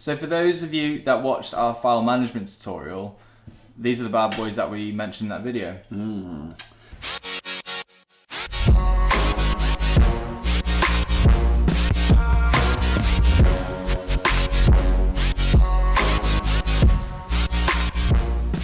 So for those of you that watched our file management tutorial, these are the bad boys that we mentioned in that video.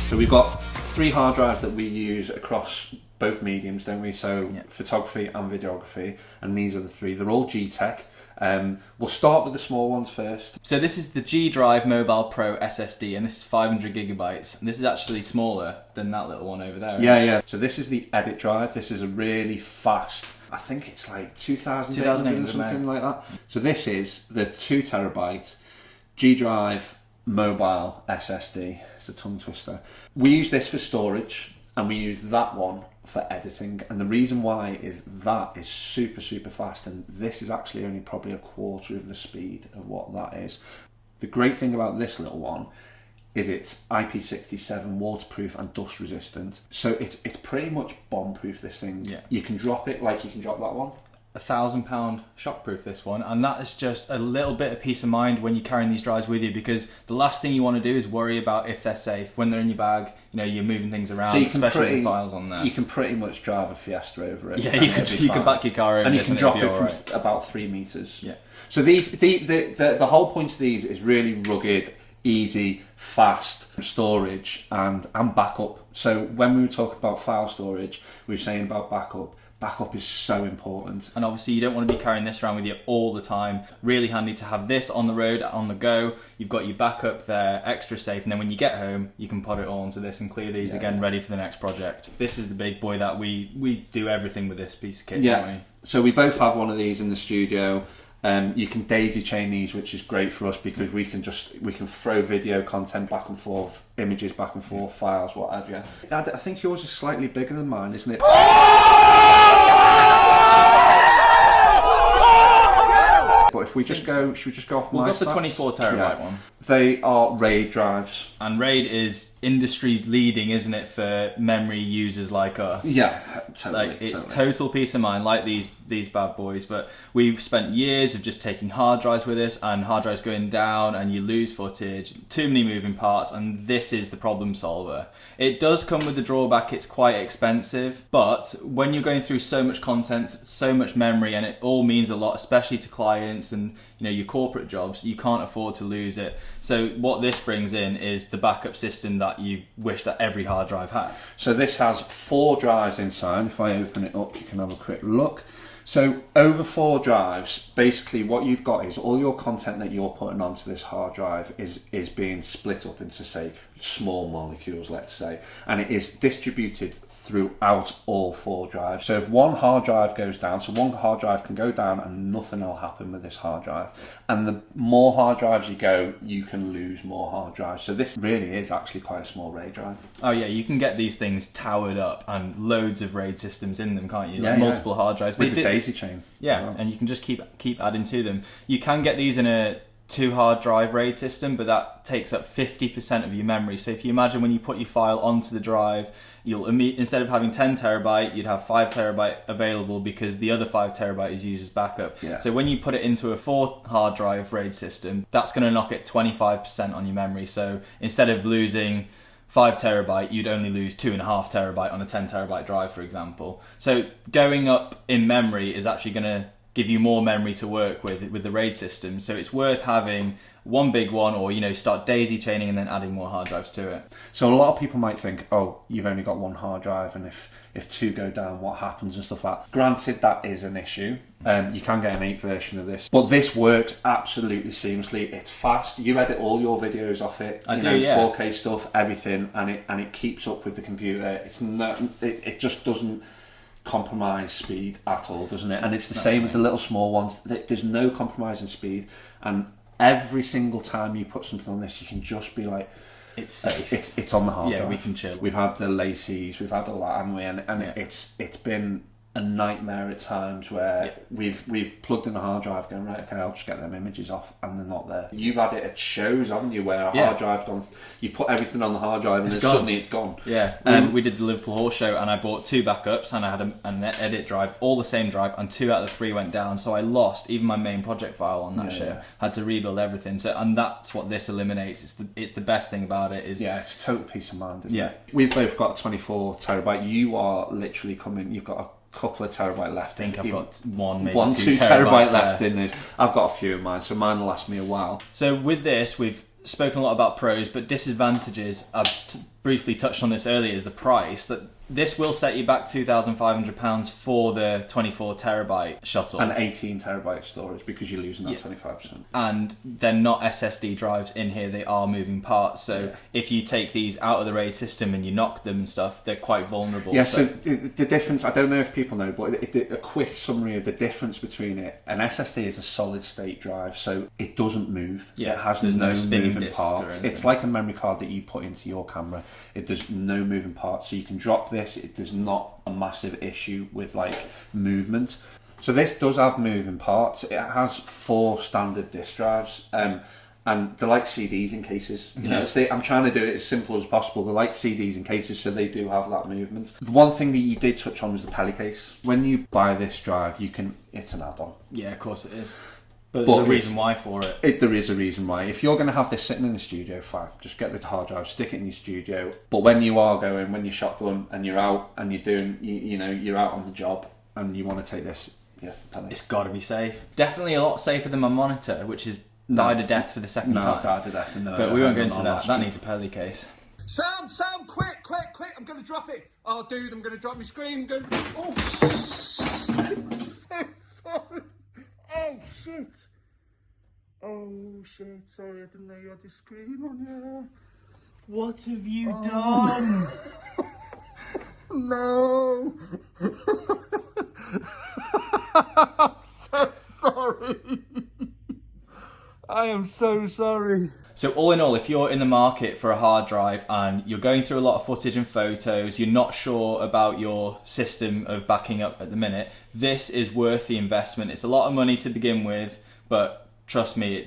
So we've got 3 hard drives that we use across both mediums, don't we? So photography and videography, and these are the 3. They're all G-Tech. We'll start with the small ones first. So this is the G Drive Mobile Pro SSD, and this is 500 gigabytes. And this is actually smaller than that little one over there. Yeah. So this is the edit drive. This is a really fast, I think it's like 2,800 or something like that. So this is the 2 terabyte G Drive Mobile SSD. It's a tongue twister. We use this for storage, and we use that one for editing, and the reason why is that is super fast, and this is actually only probably a quarter of the speed of what that is. The great thing about this little one is it's IP67 waterproof and dust resistant, so it's pretty much bomb proof, this thing. You can drop it like you can drop that one. £1,000 shockproof, this one, and that is just a little bit of peace of mind when you're carrying these drives with you, because the last thing you want to do is worry about if they're safe when they're in your bag. You know, you're moving things around, so especially with files on there. You can pretty much drive a Fiesta over it. Yeah, you can back your car over, and you can drop it from about 3 meters. Yeah. So these the whole point of these is really rugged, easy, fast storage and backup. So when we were talking about file storage, we were saying about backup. Backup is so important. And obviously you don't want to be carrying this around with you all the time. Really handy to have this on the road, on the go. You've got your backup there, extra safe, and then when you get home, you can put it all onto this and clear these again, ready for the next project. This is the big boy that we do everything with this piece of kit, don't we? So we both have one of these in the studio. You can daisy chain these, which is great for us because we can throw video content back and forth, images back and forth, files, whatever. I think yours is slightly bigger than mine, isn't it? But if we just go, should we just go off my stats? We'll go for the 24 terabyte one. They are RAID drives. And RAID is industry leading, isn't it, for memory users like us? Yeah, totally. Like, it's total peace of mind, like these bad boys. But we've spent years of just taking hard drives with us, and hard drives going down, and you lose footage, too many moving parts, and this is the problem solver. It does come with the drawback, it's quite expensive, but when you're going through so much content, so much memory, and it all means a lot, especially to clients and your corporate jobs, you can't afford to lose it. So what this brings in is the backup system that you wish that every hard drive had. So this has 4 drives inside. If I open it up, you can have a quick look. So over 4 drives, basically what you've got is all your content that you're putting onto this hard drive is being split up into, say, small molecules, let's say, and it is distributed throughout all 4 drives. So if one hard drive goes down, so one hard drive can go down and nothing will happen with this hard drive. And the more hard drives you go, you can lose more hard drives. So this really is actually quite a small RAID drive. Oh yeah, you can get these things towered up and loads of RAID systems in them, can't you? Yeah, like multiple hard drives. With the daisy chain. Yeah, well. And you can just keep adding to them. You can get these in a 2 hard drive RAID system, but that takes up 50% of your memory. So if you imagine when you put your file onto the drive, you'll instead of having 10 terabyte, you'd have 5 terabyte available because the other 5 terabyte is used as backup. Yeah. So when you put it into a 4 hard drive RAID system, that's going to knock it 25% on your memory. So instead of losing 5 terabyte, you'd only lose 2.5 terabyte on a 10 terabyte drive, for example. So going up in memory is actually going to give you more memory to work with the RAID system. So it's worth having one big one, or start daisy chaining and then adding more hard drives to it. So a lot of people might think, oh, you've only got 1 hard drive, and if 2 go down, what happens and stuff like that. Granted, that is an issue. You can get an 8 version of this, but this works absolutely seamlessly. It's fast. You edit all your videos off it. I do, yeah. 4K stuff, everything, and it keeps up with the computer. It just doesn't compromise speed at all, doesn't it? And it's the same with the little small ones. There's no compromise in speed, and every single time you put something on this, you can just be like, it's safe. It's on the hard drive. Yeah, we can chill. We've had the laces, we've had all that, haven't we? And it's been a nightmare at times where we've plugged in a hard drive going, right, okay, I'll just get them images off, and they're not there. You've had it at shows, haven't you, where a hard drive's gone, you've put everything on the hard drive and then suddenly it's gone. Yeah, we did the Liverpool Horse Show and I bought 2 backups and I had an edit drive, all the same drive, and 2 out of the 3 went down, so I lost even my main project file on that show. Had to rebuild everything, and that's what this eliminates. It's the best thing about it is... Yeah, it's a total peace of mind, isn't it? We've both got 24 terabyte. You are literally coming, you've got a couple of terabyte left. I think I've got maybe 2 terabyte left in this. I've got a few of mine, so mine will last me a while. So with this, we've spoken a lot about pros, but disadvantages, I've briefly touched on this earlier, is the price. That this will set you back £2,500 for the 24 terabyte shuttle. And 18 terabyte storage, because you're losing that 25%. And they're not SSD drives in here, they are moving parts. So if you take these out of the RAID system and you knock them and stuff, they're quite vulnerable. Yeah, so the difference, I don't know if people know, but a quick summary of the difference between it. An SSD is a solid state drive, so it doesn't move. Yeah, it has no moving parts. It's like a memory card that you put into your camera. It does no moving parts, so you can drop this. It does not a massive issue with like movement. So this does have moving parts. It has 4 standard disk drives, and they're like CDs in cases. You know, I'm trying to do it as simple as possible. They're like CDs in cases, so they do have that movement. The one thing that you did touch on was the Peli case. When you buy this drive, it's an add-on. Yeah, of course it is. But there's a reason why for it. There is a reason why. If you're going to have this sitting in the studio, fine. Just get the hard drive, stick it in your studio. But when you are going, when you're shotgun and you're out and you're doing, you're out on the job and you want to take this, it's got to be safe. Definitely a lot safer than my monitor, which is died a death for the second time. Died a death. But we won't go into that. That needs a Peli case. Sam, quick! I'm going to drop it. Oh, dude, I'm going to drop my screen. Oh, sorry. Oh shit, sorry, I didn't know you had the screen on here. What have you done? No. I'm so sorry. I am so sorry. So all in all, if you're in the market for a hard drive and you're going through a lot of footage and photos, you're not sure about your system of backing up at the minute, this is worth the investment. It's a lot of money to begin with, but trust me,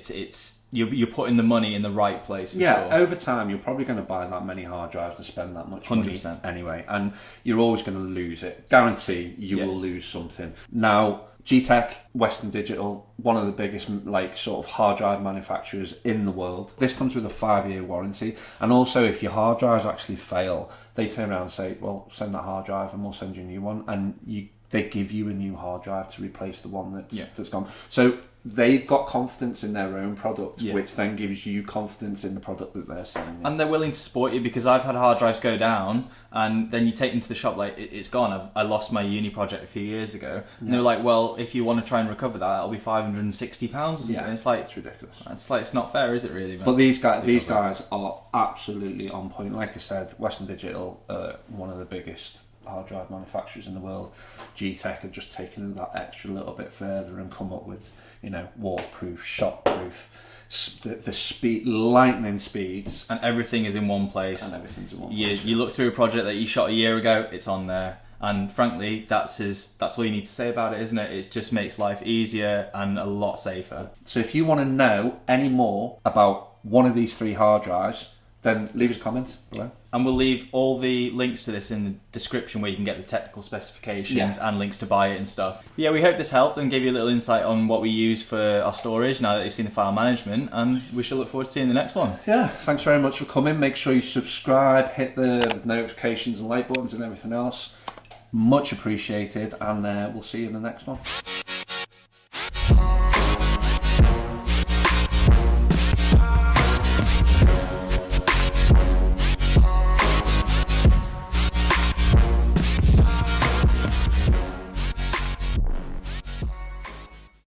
you're putting the money in the right place. For sure. Over time, you're probably going to buy that many hard drives to spend that much 100%. Money anyway, and you're always going to lose it. Guarantee you will lose something. Now, G-Tech, Western Digital, one of the biggest sort of hard drive manufacturers in the world. This comes with a 5-year warranty, and also if your hard drives actually fail, they turn around and say, well, send that hard drive and we'll send you a new one, and they give you a new hard drive to replace the one that's gone. So they've got confidence in their own product, which then gives you confidence in the product that they're selling. And they're willing to support you, because I've had hard drives go down and then you take them to the shop like, it's gone. I lost my uni project a few years ago. And they're like, well, if you want to try and recover that, it'll be £560 or something. It's like, it's ridiculous. It's not fair, is it really? But these guys are absolutely on point. Like I said, Western Digital, one of the biggest hard drive manufacturers in the world. G-Tech have just taken that extra little bit further and come up with, waterproof, shockproof, the speed, lightning speeds, and everything is in one place. And everything's in one place. You look through a project that you shot a year ago, it's on there. And frankly, that's all you need to say about it, isn't it? It just makes life easier and a lot safer. So if you want to know any more about one of these 3 hard drives, then leave us a comment below. And we'll leave all the links to this in the description, where you can get the technical specifications and links to buy it and stuff. Yeah, we hope this helped and gave you a little insight on what we use for our storage now that you've seen the file management, and we shall look forward to seeing the next one. Yeah, thanks very much for coming. Make sure you subscribe, hit the notifications and like buttons and everything else. Much appreciated, and we'll see you in the next one.